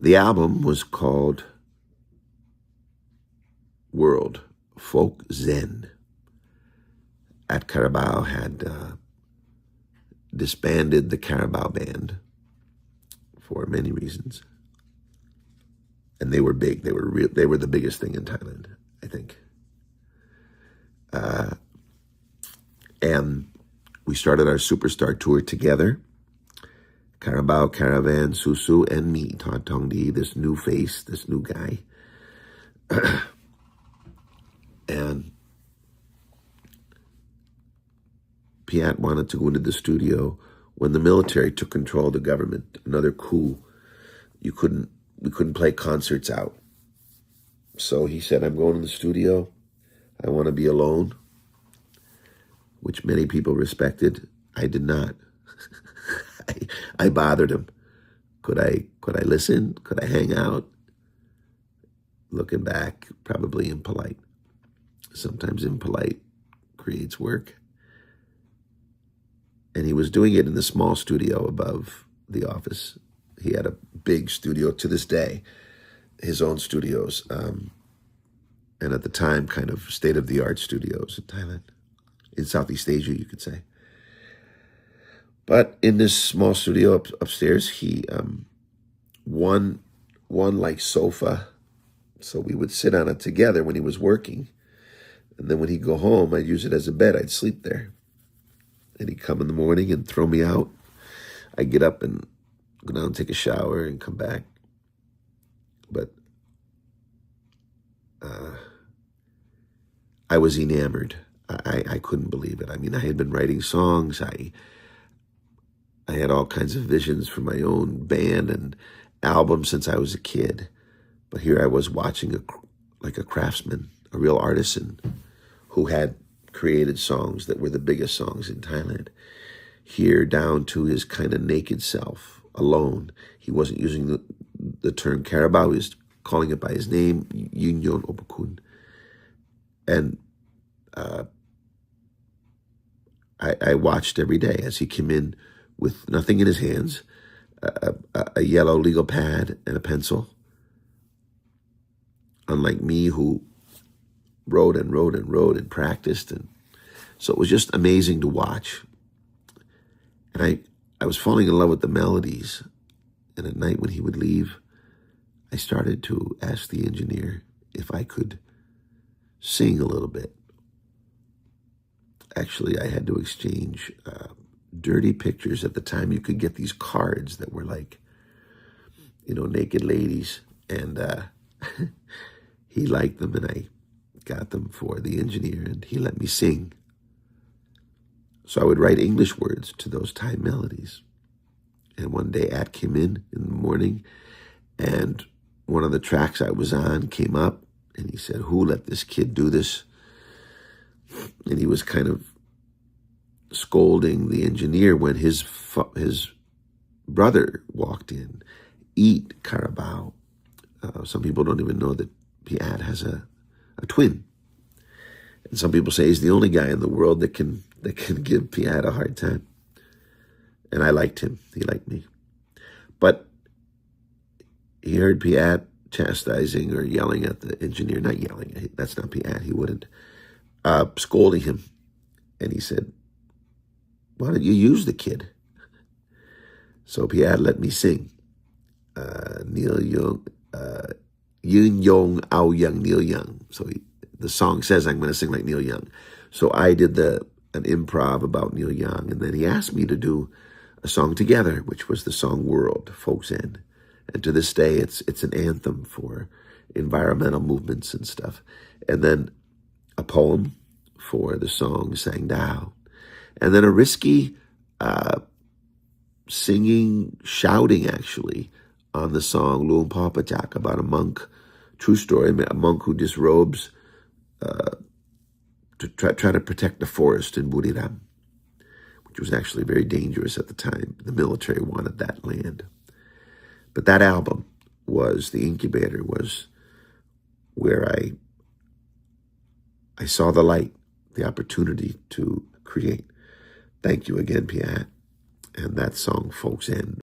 The album was called World, Folk Zen. At Carabao had disbanded the Carabao band for many reasons. And they were big. They were the biggest thing in Thailand, I think. And we started our Superstar tour together. Carabao, Caravan, Susu, and me, Todd Tongdee, this new face, this new guy. And Piat wanted to go into the studio when the military took control of the government. Another coup. We couldn't play concerts out. So he said, I'm going to the studio. I want to be alone, which many people respected. I did not. I bothered him. Could I listen? Could I hang out? Looking back, probably impolite. Sometimes impolite creates work. And he was doing it in the small studio above the office. He had a big studio to this day, his own studios. And at the time, kind of state-of-the-art studios in Thailand. In Southeast Asia, you could say. But in this small studio upstairs, he one like sofa. So we would sit on it together when he was working. And then when he'd go home, I'd use it as a bed. I'd sleep there. And he'd come in the morning and throw me out. I'd get up and go down and take a shower and come back. But I was enamored. I couldn't believe it. I mean, I had been writing songs. I had all kinds of visions for my own band and albums since I was a kid. But here I was watching like a craftsman, a real artisan who had created songs that were the biggest songs in Thailand. Here down to his kind of naked self, alone. He wasn't using the term Carabao. He was calling it by his name, Yunyon Opakun. And I watched every day as he came in with nothing in his hands, a yellow legal pad and a pencil. Unlike me, who wrote and wrote and wrote and practiced. And so it was just amazing to watch. And I was falling in love with the melodies. And at night when he would leave, I started to ask the engineer if I could sing a little bit. Actually, I had to exchange dirty pictures. At the time, you could get these cards that were like, naked ladies. And he liked them, and I got them for the engineer, and he let me sing. So I would write English words to those Thai melodies. And one day, At came in the morning, and one of the tracks I was on came up, and he said, "Who let this kid do this?" And he was kind of scolding the engineer when his brother walked in, Eat Carabao. Some people don't even know that Piat has a twin. And some people say he's the only guy in the world that can give Piat a hard time. And I liked him. He liked me. But he heard Piat chastising or yelling at the engineer. Not yelling. That's not Piat. He wouldn't. Scolding him. And he said, "Why don't you use the kid?" So Piat let me sing. Neil Young, Yun Yong Ao Young Neil Young. So the song says I'm going to sing like Neil Young. So I did an improv about Neil Young, and then he asked me to do a song together, which was the song World, Folk Zen. And to this day, it's an anthem for environmental movements and stuff. And then a poem for the song Sang Dao. And then a risky singing, shouting actually, on the song Luang Papa Jack about a monk, true story, a monk who disrobes to try to protect the forest in Buriram, which was actually very dangerous at the time. The military wanted that land. But that album was, the incubator was where I saw the light, the opportunity to create. Thank you again, Piat. And that song, Folks End.